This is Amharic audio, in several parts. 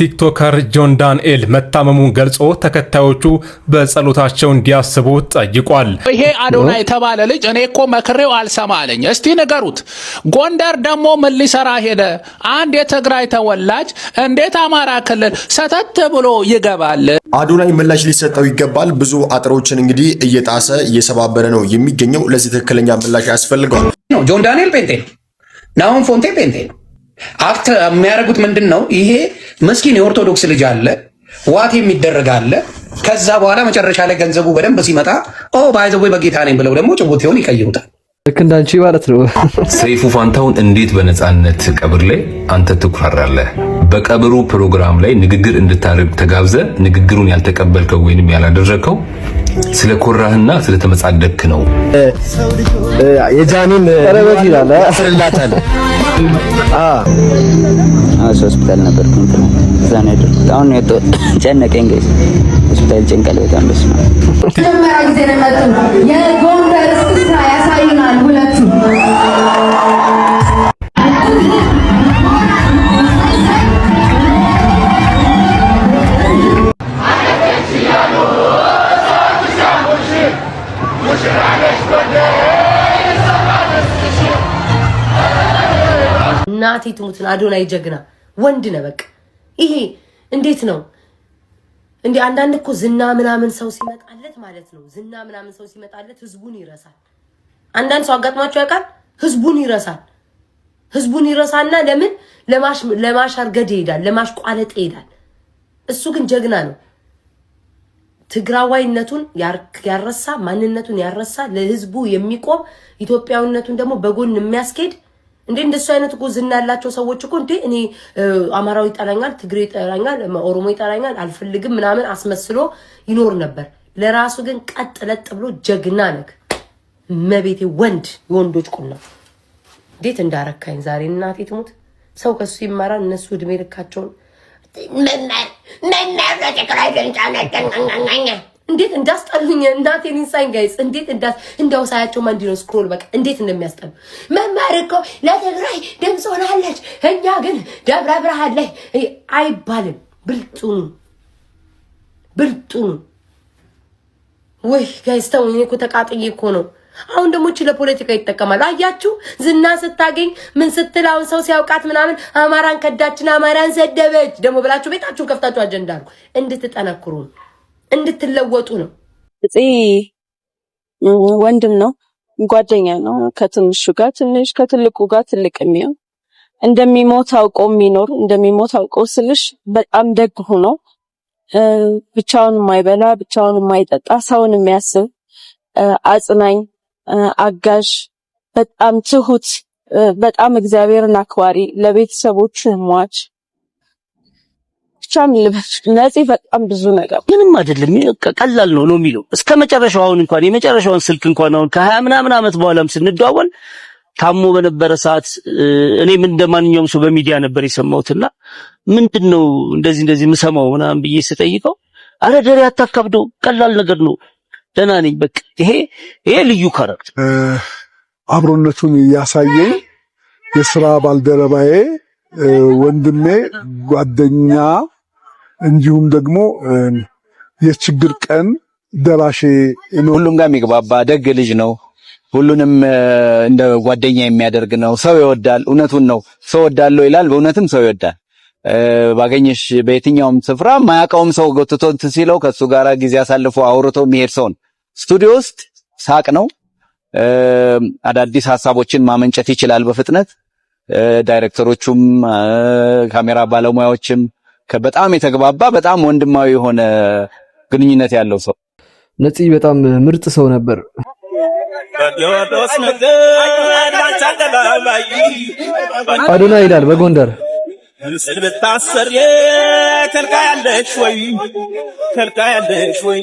ቲክቶከር ጆን ዳንኤል መታመሙን ገልጾ ተከታዮቹ በጸሎታቸው እንዲያስቡ ጠይቋል። ይሄ አዶናይ የተባለ ልጅ እኔ እኮ መክሬው አልሰማ አለኝ። እስቲ ንገሩት። ጎንደር ደግሞ ምን ሊሰራ ሄደ? አንድ የትግራይ ተወላጅ እንዴት አማራ ክልል ሰተት ብሎ ይገባል? አዶናይ ምላሽ ሊሰጠው ይገባል። ብዙ አጥሮችን እንግዲህ እየጣሰ እየሰባበረ ነው የሚገኘው። ለዚህ ትክክለኛ ምላሽ ያስፈልገዋል። ጆን ዳንኤል ጴንጤ ነው፣ ናሆም ፎንቴ ጴንጤ ነው። አክት የሚያደርጉት ምንድን ነው? ይሄ ምስኪን የኦርቶዶክስ ልጅ አለ፣ ዋት የሚደረግ አለ። ከዛ በኋላ መጨረሻ ላይ ገንዘቡ በደንብ ሲመጣ ባይዘው በጌታ ነኝ ብለው ደግሞ ጭቦቴውን ይቀይሩታል። ልክ እንዳንቺ ማለት ነው። ሰይፉ ፋንታሁን እንዴት በነጻነት ቀብር ላይ አንተ ትኩራራለህ? በቀብሩ ፕሮግራም ላይ ንግግር እንድታደርግ ተጋብዘ ንግግሩን ያልተቀበልከው ወይንም ያላደረከው ስለኮራህና ስለተመጻደቅክ ነው። የጃኒን ቀረበት ይላል አስርላታል። ሆስፒታል ነበርኩኝ እዛ ነው ያደረኩት። አሁን ነው የወጣሁት። ጨነቀኝ ጋይስ፣ ሆስፒታል ጨንቀል በጣም ደስ ነው። መጀመሪያ ጊዜ ነው የመጡት። የጎንደር እስክስታ ያሳዩናል ሁለቱ። እናቴ ትሙትን አዶናይ ጀግና ወንድ ነው። በቃ ይሄ እንዴት ነው እንዴ? አንዳንድ እኮ ዝና ምናምን ሰው ሲመጣለት ማለት ነው፣ ዝና ምናምን ሰው ሲመጣለት ህዝቡን ይረሳል። አንዳንድ ሰው አጋጥሟቸው ያውቃል። ህዝቡን ይረሳና ለምን ለማሻርገድ ይሄዳል፣ ለማሽቋለጥ ይሄዳል። እሱ ግን ጀግና ነው። ትግራዋይነቱን ያረሳ፣ ማንነቱን ያረሳ፣ ለህዝቡ የሚቆም ኢትዮጵያዊነቱን ደግሞ በጎን የሚያስኬድ እንዴ እንደሱ አይነት እኮ ዝና ያላቸው ሰዎች እኮ እንዴ እኔ አማራው ይጠላኛል፣ ትግሬ ይጠላኛል፣ ኦሮሞ ይጠላኛል አልፈልግም ምናምን አስመስሎ ይኖር ነበር። ለራሱ ግን ቀጥ ለጥ ብሎ ጀግና ነክ መቤቴ ወንድ የወንዶች ቁና እንዴት እንዳረካኝ ዛሬ እናቴ ትሙት። ሰው ከሱ ይማራል። እነሱ እድሜ ልካቸውን እንዴት እንዳስጠሉኝ እናቴን ኢንሳይን ጋይስ፣ እንዴት እንዳው ሳያቸው ማንዲ ነው ስክሮል በቃ እንዴት እንደሚያስጠሉ። መማር እኮ ለትግራይ ድምጽ ሆናለች፣ እኛ ግን ደብረ ብርሃን ላይ አይባልም። ብልጡኑ ወይ ጋይስ ተውኝ እኮ ተቃጥዬ እኮ ነው። አሁን ደግሞ እቺ ለፖለቲካ ይጠቀማል። አያችሁ ዝና ስታገኝ ምን ስትል አሁን ሰው ሲያውቃት ምናምን አማራን ከዳችን፣ አማራን ሰደበች ደግሞ ብላችሁ ቤታችሁን ከፍታችሁ አጀንዳ አድርጉ። እንድትጠነክሩ እንድትለወጡ ነው። እጽ ወንድም ነው፣ ጓደኛ ነው። ከትንሹ ጋር ትንሽ፣ ከትልቁ ጋር ትልቅ የሚሆን እንደሚሞት አውቆ የሚኖር እንደሚሞት አውቆ ስልሽ በጣም ደግ ሆኖ ብቻውን የማይበላ ብቻውን የማይጠጣ ሰውን የሚያስብ አጽናኝ፣ አጋዥ፣ በጣም ትሁት፣ በጣም እግዚአብሔርን አክባሪ፣ ለቤተሰቦቹ ሟች ብቻም ነፂ በጣም ብዙ ነገር ምንም አይደለም። ቀላል ነው የሚለው እስከ መጨረሻው። አሁን እንኳን የመጨረሻውን ስልክ እንኳን አሁን ከ20 ምናምን ዓመት በኋላም ስንደዋወል ታሞ በነበረ ሰዓት እኔም እንደማንኛውም ሰው በሚዲያ ነበር የሰማሁትና ምንድነው እንደዚህ የምሰማው ምናምን ብዬ ስጠይቀው አረ ደሬ አታካብደው ቀላል ነገር ነው ደህና ነኝ በቃ ይሄ ልዩ ካራክተር አብሮነቱን ያሳየኝ የሥራ ባልደረባዬ ወንድሜ ጓደኛ እንዲሁም ደግሞ የችግር ቀን ደራሼ ነው። ሁሉም ጋር የሚግባባ ደግ ልጅ ነው። ሁሉንም እንደ ጓደኛ የሚያደርግ ነው። ሰው ይወዳል። እውነቱን ነው። ሰው ወዳለው ይላል። በእውነትም ሰው ይወዳል። ባገኘሽ በየትኛውም ስፍራ ማያውቀውም ሰው ጎትቶት ሲለው ከሱ ጋራ ጊዜ አሳልፎ አውርቶ የሚሄድ ሰው ነው። ስቱዲዮ ውስጥ ሳቅ ነው። አዳዲስ ሐሳቦችን ማመንጨት ይችላል በፍጥነት። ዳይሬክተሮቹም ካሜራ ባለሙያዎችም በጣም የተግባባ በጣም ወንድማዊ የሆነ ግንኙነት ያለው ሰው። ነፂ በጣም ምርጥ ሰው ነበር። አዶናይ ይላል በጎንደር ስለታሰር ከልካያለሽ ወይ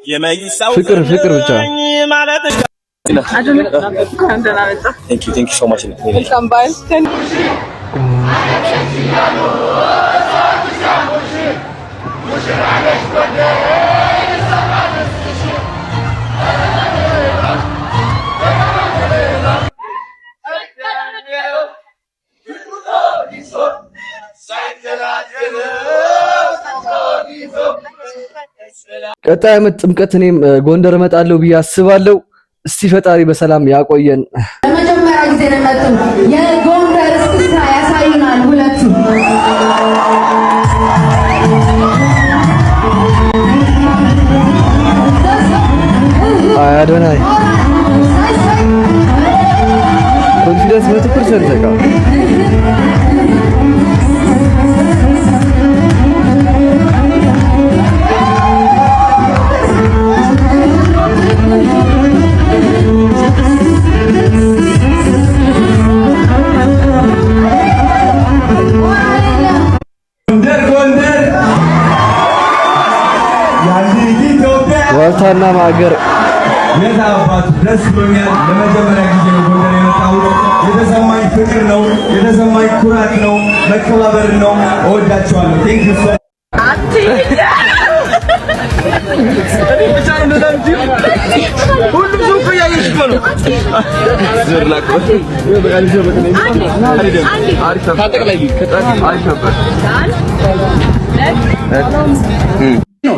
የማይሳው ፍቅር ብቻ Thank you so much. Welcome back. Thank you. ቀጣይ ዓመት ጥምቀት እኔም ጎንደር እመጣለሁ ብዬ አስባለሁ። እስቲ ፈጣሪ በሰላም ያቆየን። ለመጀመሪያ ጊዜ ነው መጡ የጎንደር እስክስታ ያሳዩናል ሁለቱ። አዶናይ ኮንፊደንስ 100% ተቃ ዋልታና ማገር የታባት ደስ ብሎኛል። ለመጀመሪያ ጊዜ ነው ጎንደር የመጣሁት። የተሰማኝ ፍቅር ነው፣ የተሰማኝ ኩራት ነው፣ መከባበር ነው። እወዳቸዋለሁ። ቴንክ ዩ ሶ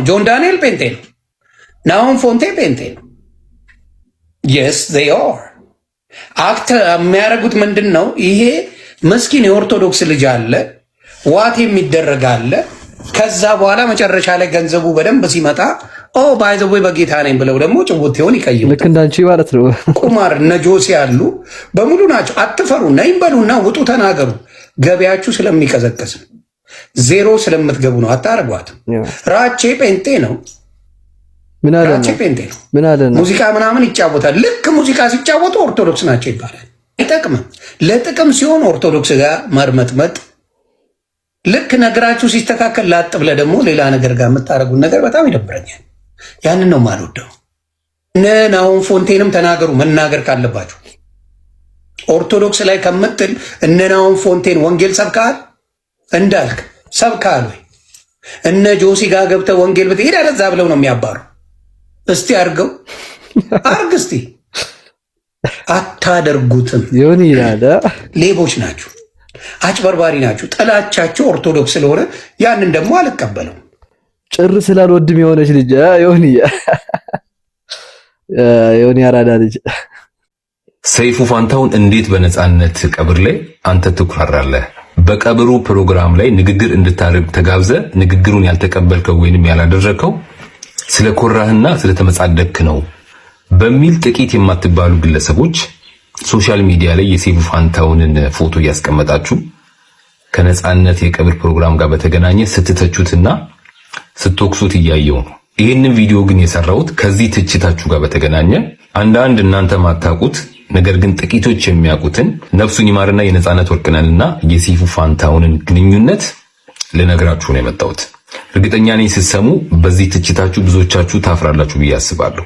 ጆን ዳንኤል ጴንጤ ነው። ናሆም ፎንቴ ጴንጤ ነው። የስ ዜይ አር አክት የሚያደርጉት ምንድን ነው? ይሄ ምስኪን የኦርቶዶክስ ልጅ አለ፣ ዋት የሚደረግ አለ። ከዛ በኋላ መጨረሻ ላይ ገንዘቡ በደንብ ሲመጣ ባይ ዘ ወይ በጌታ ነኝ ብለው ደግሞ ጭውውቴውን ይቀይሙታል። ልክ እንዳንቺ ማለት ነው። ቁማር እነ ጆሲ ያሉ በሙሉ ናቸው። አትፈሩ፣ ነይም በሉና ውጡ፣ ተናገሩ። ገበያችሁ ስለሚቀዘቀዝ ነው። ዜሮ ስለምትገቡ ነው። አታርጓትም። ራቼ ጴንጤ ነው። ምን አለ ራቼ ጴንጤ ነው። ምን አለ ሙዚቃ ምናምን ይጫወታል። ልክ ሙዚቃ ሲጫወቱ ኦርቶዶክስ ናቸው ይባላል። አይጠቅምም። ለጥቅም ሲሆን ኦርቶዶክስ ጋር መርመጥመጥ፣ ልክ ነገራችሁ ሲስተካከል ላጥ ብለህ ደግሞ ሌላ ነገር ጋር የምታደርጉት ነገር በጣም ይደብረኛል። ያንን ነው የማልወደው። እነ ናሆም ፎንቴንም ተናገሩ፣ መናገር ካለባችሁ። ኦርቶዶክስ ላይ ከምትል እነ ናሆም ፎንቴን ወንጌል ሰብካል እንዳልክ ሰብካል ወይ? እነ ጆሲ ጋር ገብተህ ወንጌል ብትሄድ አለዛ ብለው ነው የሚያባሩ። እስቲ አድርገው አርግ እስቲ። አታደርጉትም። ይሁን ይላል። ሌቦች ናችሁ፣ አጭበርባሪ ናችሁ። ጥላቻችሁ ኦርቶዶክስ ስለሆነ ያንን ደግሞ አልቀበለው። ጭር ስላልወድም የሆነች ልጅ ዮኒ አራዳ ልጅ ሰይፉ ፋንታሁን እንዴት በነጻነት ቀብር ላይ አንተ ትኩራራለህ? በቀብሩ ፕሮግራም ላይ ንግግር እንድታደርግ ተጋብዘ ንግግሩን ያልተቀበልከው ወይንም ያላደረከው ስለኮራህና ስለተመጻደቅክ ነው በሚል ጥቂት የማትባሉ ግለሰቦች ሶሻል ሚዲያ ላይ የሰይፉ ፋንታሁንን ፎቶ እያስቀመጣችሁ ከነጻነት የቀብር ፕሮግራም ጋር በተገናኘ ስትተቹትና ስትወቅሱት እያየው ነው። ይህንን ቪዲዮ ግን የሰራሁት ከዚህ ትችታችሁ ጋር በተገናኘ አንዳንድ እናንተ ማታውቁት ነገር ግን ጥቂቶች የሚያውቁትን ነፍሱን ይማርና የነጻነት ወርቅነህንና የሰይፉ ፋንታሁንን ግንኙነት ልነግራችሁ ነው የመጣሁት። እርግጠኛ ነኝ ስትሰሙ በዚህ ትችታችሁ ብዙዎቻችሁ ታፍራላችሁ ብዬ አስባለሁ።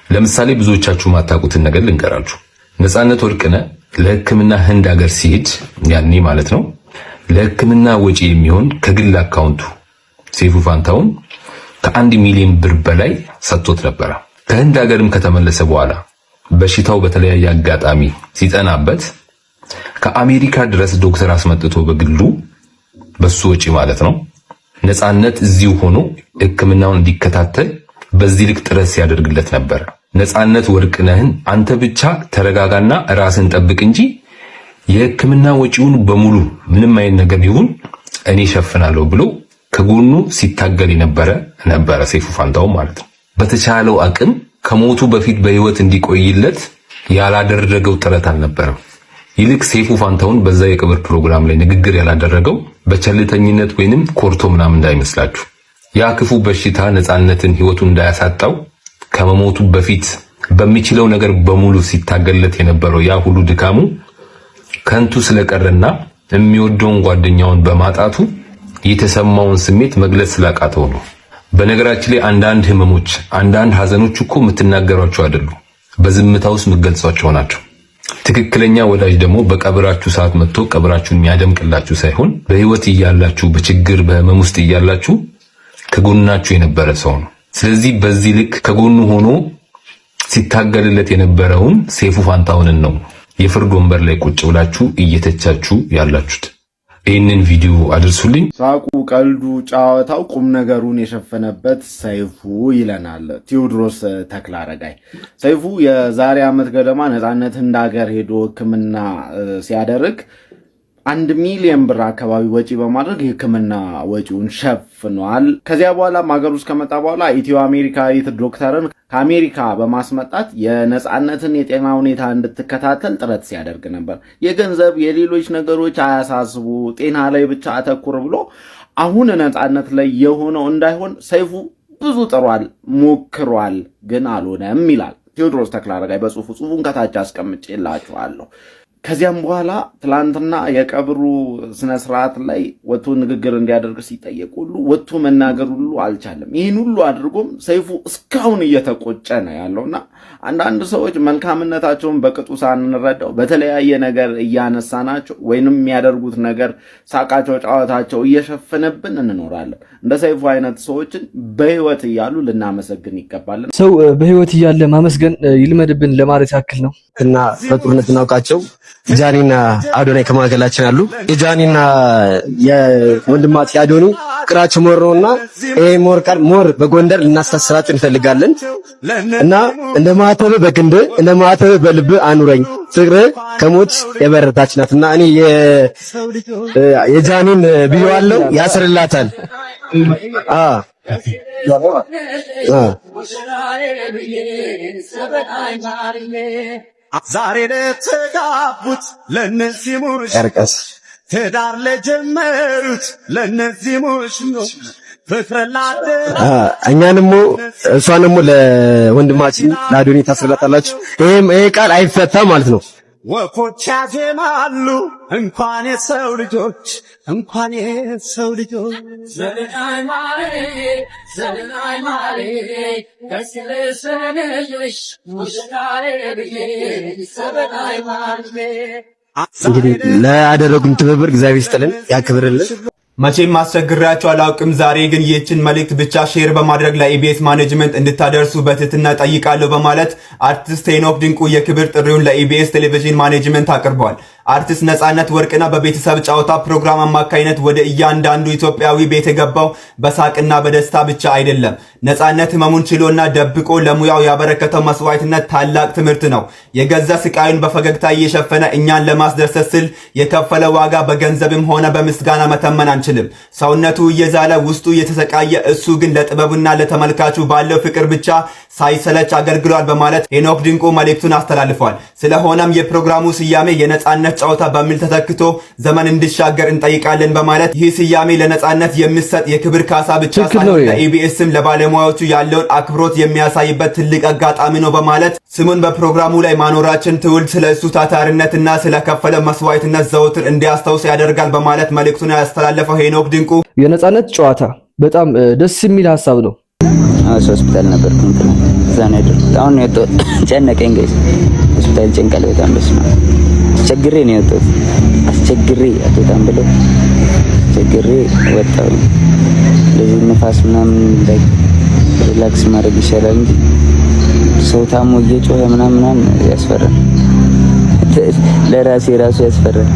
ለምሳሌ ብዙዎቻችሁ ማታውቁትን ነገር ልንገራችሁ። ነጻነት ወርቅነህ ለሕክምና ህንድ ሀገር ሲሄድ ያኔ ማለት ነው ለሕክምና ወጪ የሚሆን ከግል አካውንቱ ሰይፉ ፋንታሁን ከ1 ሚሊዮን ብር በላይ ሰጥቶት ነበር። ከህንድ ሀገርም ከተመለሰ በኋላ በሽታው በተለያየ አጋጣሚ ሲጠናበት ከአሜሪካ ድረስ ዶክተር አስመጥቶ በግሉ በሱ ወጪ ማለት ነው ነጻነት እዚሁ ሆኖ ሕክምናውን እንዲከታተል በዚህ ልክ ጥረት ሲያደርግለት ነበር። ነጻነት ወርቅነህን አንተ ብቻ ተረጋጋና ራስን ጠብቅ እንጂ የሕክምና ወጪውን በሙሉ ምንም አይነት ነገር ይሁን እኔ ሸፍናለሁ ብሎ ከጎኑ ሲታገል ነበረ ሰይፉ ፋንታሁን ማለት ነው። በተቻለው አቅም ከሞቱ በፊት በህይወት እንዲቆይለት ያላደረገው ጥረት አልነበረም። ይልቅ ሰይፉ ፋንታሁን በዛ የቀብር ፕሮግራም ላይ ንግግር ያላደረገው በቸልተኝነት ወይንም ኮርቶ ምናምን እንዳይመስላችሁ። ያ ክፉ በሽታ ነጻነትን ህይወቱን እንዳያሳጣው ከመሞቱ በፊት በሚችለው ነገር በሙሉ ሲታገልለት የነበረው ያ ሁሉ ድካሙ ከንቱ ስለቀረና የሚወደውን ጓደኛውን በማጣቱ የተሰማውን ስሜት መግለጽ ስላቃተው ነው። በነገራችን ላይ አንዳንድ ህመሞች፣ አንዳንድ ሀዘኖች እኮ የምትናገሯቸው አይደሉ፣ በዝምታ ውስጥ የምትገልጿቸው ናቸው። ትክክለኛ ወዳጅ ደግሞ በቀብራችሁ ሰዓት መጥቶ ቀብራችሁን የሚያደምቅላችሁ ሳይሆን በህይወት እያላችሁ በችግር በህመም ውስጥ እያላችሁ ከጎናችሁ የነበረ ሰው ነው። ስለዚህ በዚህ ልክ ከጎኑ ሆኖ ሲታገልለት የነበረውን ሰይፉ ፋንታሁንን ነው የፍርድ ወንበር ላይ ቁጭ ብላችሁ እየተቻችሁ ያላችሁት። ይህንን ቪዲዮ አድርሱልኝ። ሳቁ፣ ቀልዱ፣ ጨዋታው ቁም ነገሩን የሸፈነበት ሰይፉ ይለናል ቴዎድሮስ ተክለአረጋይ። ሰይፉ የዛሬ ዓመት ገደማ ነፃነት እንደ ሀገር ሄዶ ሕክምና ሲያደርግ 1 ሚሊዮን ብር አካባቢ ወጪ በማድረግ የሕክምና ወጪውን ሸፍኗል። ከዚያ በኋላ ሀገር ውስጥ ከመጣ በኋላ ኢትዮ አሜሪካዊት ዶክተርን ከአሜሪካ በማስመጣት የነፃነትን የጤና ሁኔታ እንድትከታተል ጥረት ሲያደርግ ነበር። የገንዘብ የሌሎች ነገሮች አያሳስቡ፣ ጤና ላይ ብቻ አተኩር ብሎ አሁን ነፃነት ላይ የሆነው እንዳይሆን ሰይፉ ብዙ ጥሯል፣ ሞክሯል፣ ግን አልሆነም ይላል ቴዎድሮስ ተክለአረጋይ ጽሁፉን ከታች አስቀምጬላችኋለሁ። ከዚያም በኋላ ትላንትና የቀብሩ ስነ ስርዓት ላይ ወጥቶ ንግግር እንዲያደርግ ሲጠየቅ ሁሉ ወጥቶ መናገር ሁሉ አልቻለም። ይህን ሁሉ አድርጎም ሰይፉ እስካሁን እየተቆጨ ነው ያለውና አንዳንድ ሰዎች መልካምነታቸውን በቅጡ ሳንረዳው በተለያየ ነገር እያነሳናቸው ወይንም የሚያደርጉት ነገር ሳቃቸው፣ ጨዋታቸው እየሸፈነብን እንኖራለን። እንደ ሰይፉ አይነት ሰዎችን በህይወት እያሉ ልናመሰግን ይገባል። ሰው በህይወት እያለ ማመስገን ይልመድብን ለማለት ያክል ነው እና በጥሩነት እናውቃቸው ጃኒና አዶናይ ከማገላችን አሉ። የጃኒና የወንድማት የአዶኒ ፍቅራቸው ሞር ነውና ይሄ ሞር በጎንደር ልናስተሳስራቸው እንፈልጋለን እና እንደ ማተብ በክንድ እንደ ማተብ በልብ አኑረኝ ፍቅር ከሞት የበረታች ናትና እኔ የጃኒን ቢዋለው ያስርላታል። ዛሬ ለተጋቡት ለነዚህ ሙሽሮች ትዳር ለጀመሩት ለነዚህ ሙሽሮች እኛንም እሷንም ለወንድማችን ለአዶኒ ታስረላታላችሁ። ይሄ ቃል አይፈታ ማለት ነው። ወፎች ያዜማሉ እንኳን የሰው ልጆች ዘመናይ ማሬ ከስለሰነሽ ሙሽራዬ ብዬ ዘመናይ ማሬ እንግዲህ ለአደረጉን ትብብር እግዚአብሔር ይስጥልን ያክብርልን። መቼም አስቸግራችሁ አላውቅም። ዛሬ ግን ይህችን መልእክት ብቻ ሼር በማድረግ ለኢቢኤስ ማኔጅመንት እንድታደርሱ በትህትና ጠይቃለሁ በማለት አርቲስት ሄኖክ ድንቁ የክብር ጥሪውን ለኢቢኤስ ቴሌቪዥን ማኔጅመንት አቅርበዋል። አርቲስት ነፃነት ወርቅነህ በቤተሰብ ጨዋታ ፕሮግራም አማካይነት ወደ እያንዳንዱ ኢትዮጵያዊ ቤት የገባው በሳቅና በደስታ ብቻ አይደለም። ነፃነት ህመሙን ችሎና ደብቆ ለሙያው ያበረከተው መስዋዕትነት ታላቅ ትምህርት ነው። የገዛ ስቃዩን በፈገግታ እየሸፈነ እኛን ለማስደሰት ስል የከፈለ ዋጋ በገንዘብም ሆነ በምስጋና መተመን አንችልም። ሰውነቱ እየዛለ ውስጡ እየተሰቃየ እሱ ግን ለጥበቡና ለተመልካቹ ባለው ፍቅር ብቻ ሳይሰለች አገልግሏል በማለት ሄኖክ ድንቁ መልእክቱን አስተላልፏል። ስለሆነም የፕሮግራሙ ስያሜ የነፃነት ጨዋታ በሚል ተተክቶ ዘመን እንዲሻገር እንጠይቃለን በማለት ይህ ስያሜ ለነፃነት የሚሰጥ የክብር ካሳ ብቻ ሳይሆን ለኢቢኤስም ለባለሙያዎቹ ያለውን አክብሮት የሚያሳይበት ትልቅ አጋጣሚ ነው በማለት ስሙን በፕሮግራሙ ላይ ማኖራችን ትውልድ ስለ እሱ ታታሪነትና ስለከፈለ መስዋዕትነት ዘውትር እንዲያስታውስ ያደርጋል በማለት መልእክቱን ያስተላለፈው ሄኖክ ድንቁ የነፃነት ጨዋታ በጣም ደስ የሚል ሀሳብ ነው። ሆስፒታል ነበር እዛ ነው ያደረኩት። አሁን ነው የወጣሁት። ጨነቀኝ ጋይስ፣ ሆስፒታል ጭንቀል በጣም ደስ ነው። አስቸግሬ ነው የወጣሁት። አስቸግሬ አትወጣም ብለው አስቸግሬ ወጣሁ። ለዚህ ንፋስ ምናምን ላይ ሪላክስ ማድረግ ይሻላል እንጂ ሰው ታሞ እየጮኸ ምናምን ያስፈራል። ለራሴ ራሱ ያስፈራል።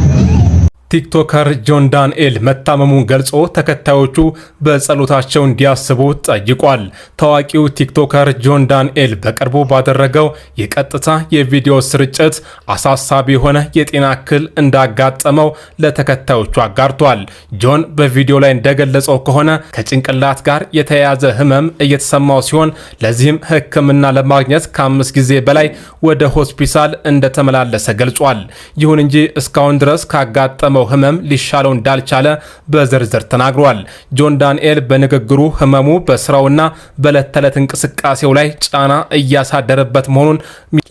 ቲክቶከር ጆን ዳንኤል መታመሙን ገልጾ ተከታዮቹ በጸሎታቸው እንዲያስቡ ጠይቋል። ታዋቂው ቲክቶከር ጆን ዳንኤል በቅርቡ ባደረገው የቀጥታ የቪዲዮ ስርጭት አሳሳቢ የሆነ የጤና እክል እንዳጋጠመው ለተከታዮቹ አጋርቷል። ጆን በቪዲዮ ላይ እንደገለጸው ከሆነ ከጭንቅላት ጋር የተያያዘ ህመም እየተሰማው ሲሆን ለዚህም ሕክምና ለማግኘት ከ5 ጊዜ በላይ ወደ ሆስፒታል እንደተመላለሰ ገልጿል። ይሁን እንጂ እስካሁን ድረስ ካጋጠመው ህመም ሊሻለው እንዳልቻለ በዝርዝር ተናግሯል። ጆን ዳንኤል በንግግሩ ህመሙ በስራውና በዕለት ተዕለት እንቅስቃሴው ላይ ጫና እያሳደረበት መሆኑን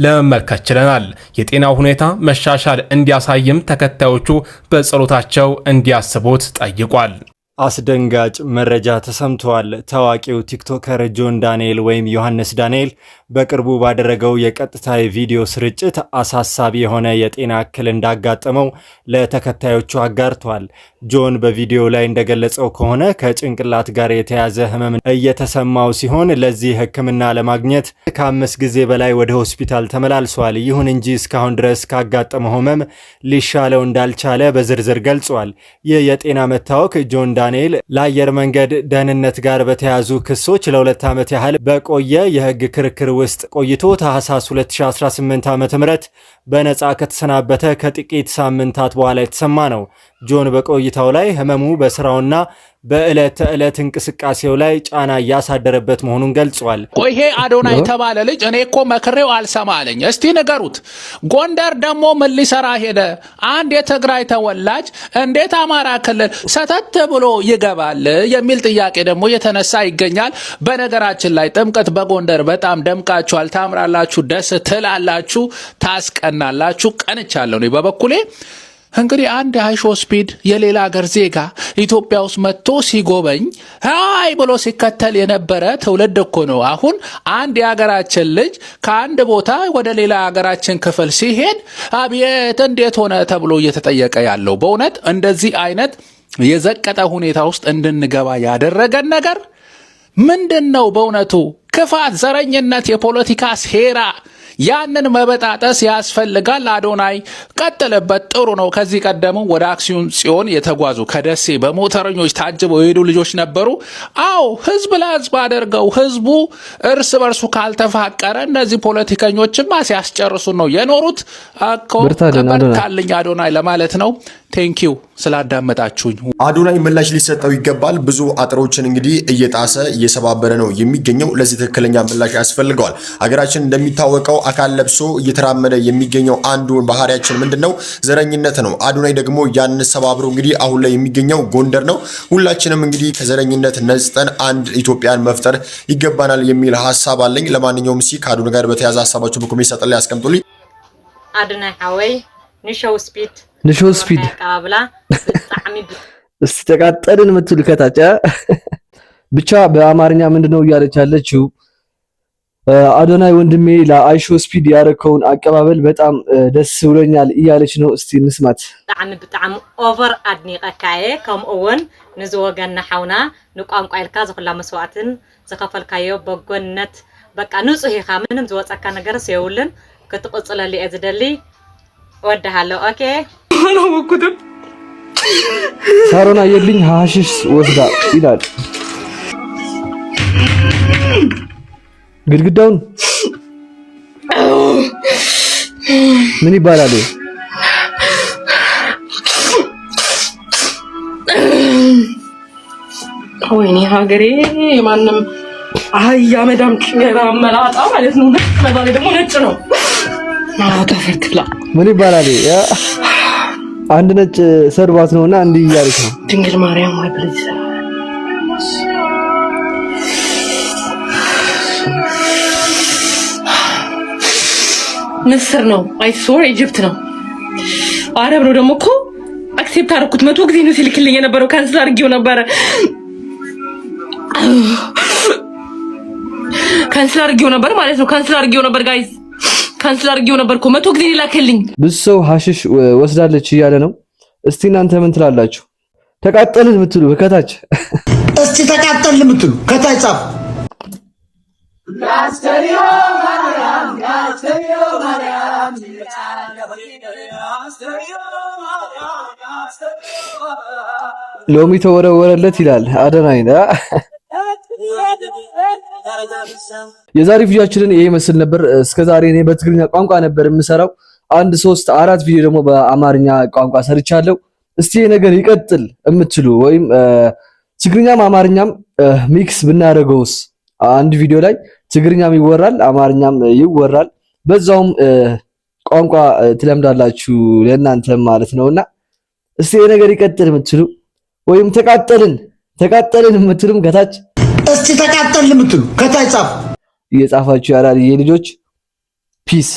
ለመመልከት ችለናል። የጤናው ሁኔታ መሻሻል እንዲያሳይም ተከታዮቹ በጸሎታቸው እንዲያስቡት ጠይቋል። አስደንጋጭ መረጃ ተሰምቷል። ታዋቂው ቲክቶከር ጆን ዳንኤል ወይም ዮሐንስ ዳንኤል በቅርቡ ባደረገው የቀጥታ ቪዲዮ ስርጭት አሳሳቢ የሆነ የጤና እክል እንዳጋጠመው ለተከታዮቹ አጋርቷል። ጆን በቪዲዮ ላይ እንደገለጸው ከሆነ ከጭንቅላት ጋር የተያዘ ህመም እየተሰማው ሲሆን ለዚህ ሕክምና ለማግኘት ከ5 ጊዜ በላይ ወደ ሆስፒታል ተመላልሷል። ይሁን እንጂ እስካሁን ድረስ ካጋጠመው ህመም ሊሻለው እንዳልቻለ በዝርዝር ገልጿል። ይህ የጤና መታወክ ጆን ዳንኤል ለአየር መንገድ ደህንነት ጋር በተያዙ ክሶች ለ2 ዓመት ያህል በቆየ የህግ ክርክር ውስጥ ቆይቶ ታህሳስ 2018 ዓ.ም በነፃ ከተሰናበተ ከጥቂት ሳምንታት በኋላ የተሰማ ነው። ጆን በቆይታው ላይ ህመሙ በስራውና በዕለት ተዕለት እንቅስቃሴው ላይ ጫና እያሳደረበት መሆኑን ገልጿል። ይሄ አዶናይ የተባለ ልጅ እኔ እኮ መክሬው አልሰማ አለኝ። እስቲ ንገሩት። ጎንደር ደግሞ ምን ሊሰራ ሄደ? አንድ የትግራይ ተወላጅ እንዴት አማራ ክልል ሰተት ብሎ ይገባል የሚል ጥያቄ ደግሞ የተነሳ ይገኛል። በነገራችን ላይ ጥምቀት በጎንደር በጣም ደምቃችኋል፣ ታምራላችሁ፣ ደስ ትላላችሁ፣ ታስቀናላችሁ። ቀንቻለሁ እኔ በበኩሌ። እንግዲህ አንድ ሃይሾ ስፒድ የሌላ ሀገር ዜጋ ኢትዮጵያ ውስጥ መጥቶ ሲጎበኝ ሃይ ብሎ ሲከተል የነበረ ትውልድ እኮ ነው። አሁን አንድ የሀገራችን ልጅ ከአንድ ቦታ ወደ ሌላ ሀገራችን ክፍል ሲሄድ አቤት እንዴት ሆነ ተብሎ እየተጠየቀ ያለው። በእውነት እንደዚህ አይነት የዘቀጠ ሁኔታ ውስጥ እንድንገባ ያደረገን ነገር ምንድን ነው? በእውነቱ ክፋት፣ ዘረኝነት፣ የፖለቲካ ሴራ ያንን መበጣጠስ ያስፈልጋል። አዶናይ ቀጥልበት፣ ጥሩ ነው። ከዚህ ቀደሙ ወደ አክሱም ጽዮን የተጓዙ ከደሴ በሞተረኞች ታጅበው የሄዱ ልጆች ነበሩ። አዎ ህዝብ ለህዝብ አድርገው ህዝቡ እርስ በርሱ ካልተፋቀረ እነዚህ ፖለቲከኞችማ ሲያስጨርሱን ነው የኖሩት እኮ። በርታልኝ አዶናይ ለማለት ነው። ቴንኪው ስላዳመጣችሁኝ። አዶናይ ምላሽ ሊሰጠው ይገባል። ብዙ አጥሮችን እንግዲህ እየጣሰ እየሰባበረ ነው የሚገኘው። ለዚህ ትክክለኛ ምላሽ ያስፈልገዋል። ሀገራችን እንደሚታወቀው አካል ለብሶ እየተራመደ የሚገኘው አንዱ ባህሪያችን ምንድነው? ዘረኝነት ነው። አዶናይ ደግሞ ያን ሰባብሮ እንግዲህ አሁን ላይ የሚገኘው ጎንደር ነው። ሁላችንም እንግዲህ ከዘረኝነት ነጽተን አንድ ኢትዮጵያን መፍጠር ይገባናል የሚል ሐሳብ አለኝ። ለማንኛውም ከአዶናይ ጋር በተያያዘ ሐሳባችሁ በኮሜንት ሰጥ ላይ ያስቀምጡልኝ። አዶናይ ሐወይ ንሾው ስፒድ ቃብላ እስቲ ተቃጠልን ምትል ከታጫ ብቻ በአማርኛ ምንድነው እያለች ያለችው? አዶናይ ወንድሜ ለአይሾ ስፒድ ያረከውን አቀባበል በጣም ደስ ብሎኛል እያለች ነው። እስቲ እንስማት። በጣም ኦቨር አድኒቀካየ ከምኡውን ንዝወገና ሓውና ንቋንቋ ኢልካ ዝኽላ መስዋዕትን ዝኸፈልካዮ በጎነት በቃ ንጹህ ኢኻ ምንም ዝወፀካ ነገር የውልን ክትቆጽለሊ እየ ዝደሊ ወደሃለሁ። ኦኬ ነው ወኩትም ሳሮና የልኝ ሃሽሽ ወስዳ ይላል ግድግዳውን ምን ይባላል? ወይኔ ሀገሬ ማንም አህያ መዳም ገራ መላጣ ማለት ነው። መባሌ ደግሞ ነጭ ነው። ተፈክላ ምን ይባላል? አንድ ነጭ ሰርባት ነውና እንዲህ እያለች ነው። ድንግል ማርያም ወይ ፕሊዝ ምስር ነው። አይሶር ኢጂፕት ነው። አረብ ነው ደግሞ እኮ አክሴፕት አደረኩት። 100 ጊዜ ነው ሲልክልኝ የነበረው። ካንስል አድርጌው ነበር። ካንስል አድርጌው ነበር ማለት ነው። ካንስል አድርጌው ነበር ጋይስ፣ ካንስል አድርጌው ነበር እኮ 100 ጊዜ ላከልኝ። ብዙ ሰው ሐሽሽ ወስዳለች እያለ ነው። እስቲ እናንተ ምን ትላላችሁ? ተቃጠልን የምትሉ ከታች እስቲ ተቃጠልን የምትሉ ከታች ጻፉ። ሎሚ ተወረወረለት ይላል አዶናይ። የዛሬ ቪዲዮአችንን ይሄ መስል ነበር። እስከዛሬ እኔ በትግርኛ ቋንቋ ነበር የምሰራው። 1 3 4 ቪዲዮ ደግሞ በአማርኛ ቋንቋ ሰርቻለሁ። እስቲ ይሄ ነገር ይቀጥል የምትሉ ወይም ትግርኛም አማርኛም ሚክስ ብናደርገውስ? አንድ ቪዲዮ ላይ ትግርኛም ይወራል አማርኛም ይወራል፣ በዛውም ቋንቋ ትለምዳላችሁ ለእናንተ ማለት ነውና እስቲ ይሄ ነገር ይቀጥል የምትሉ ወይም ተቃጠልን የምትሉም ከታች እስቲ ተቃጠልን የምትሉ ከታች ጻፉ። እየጻፋችሁ ያላል ይሄ ልጆች ፒስ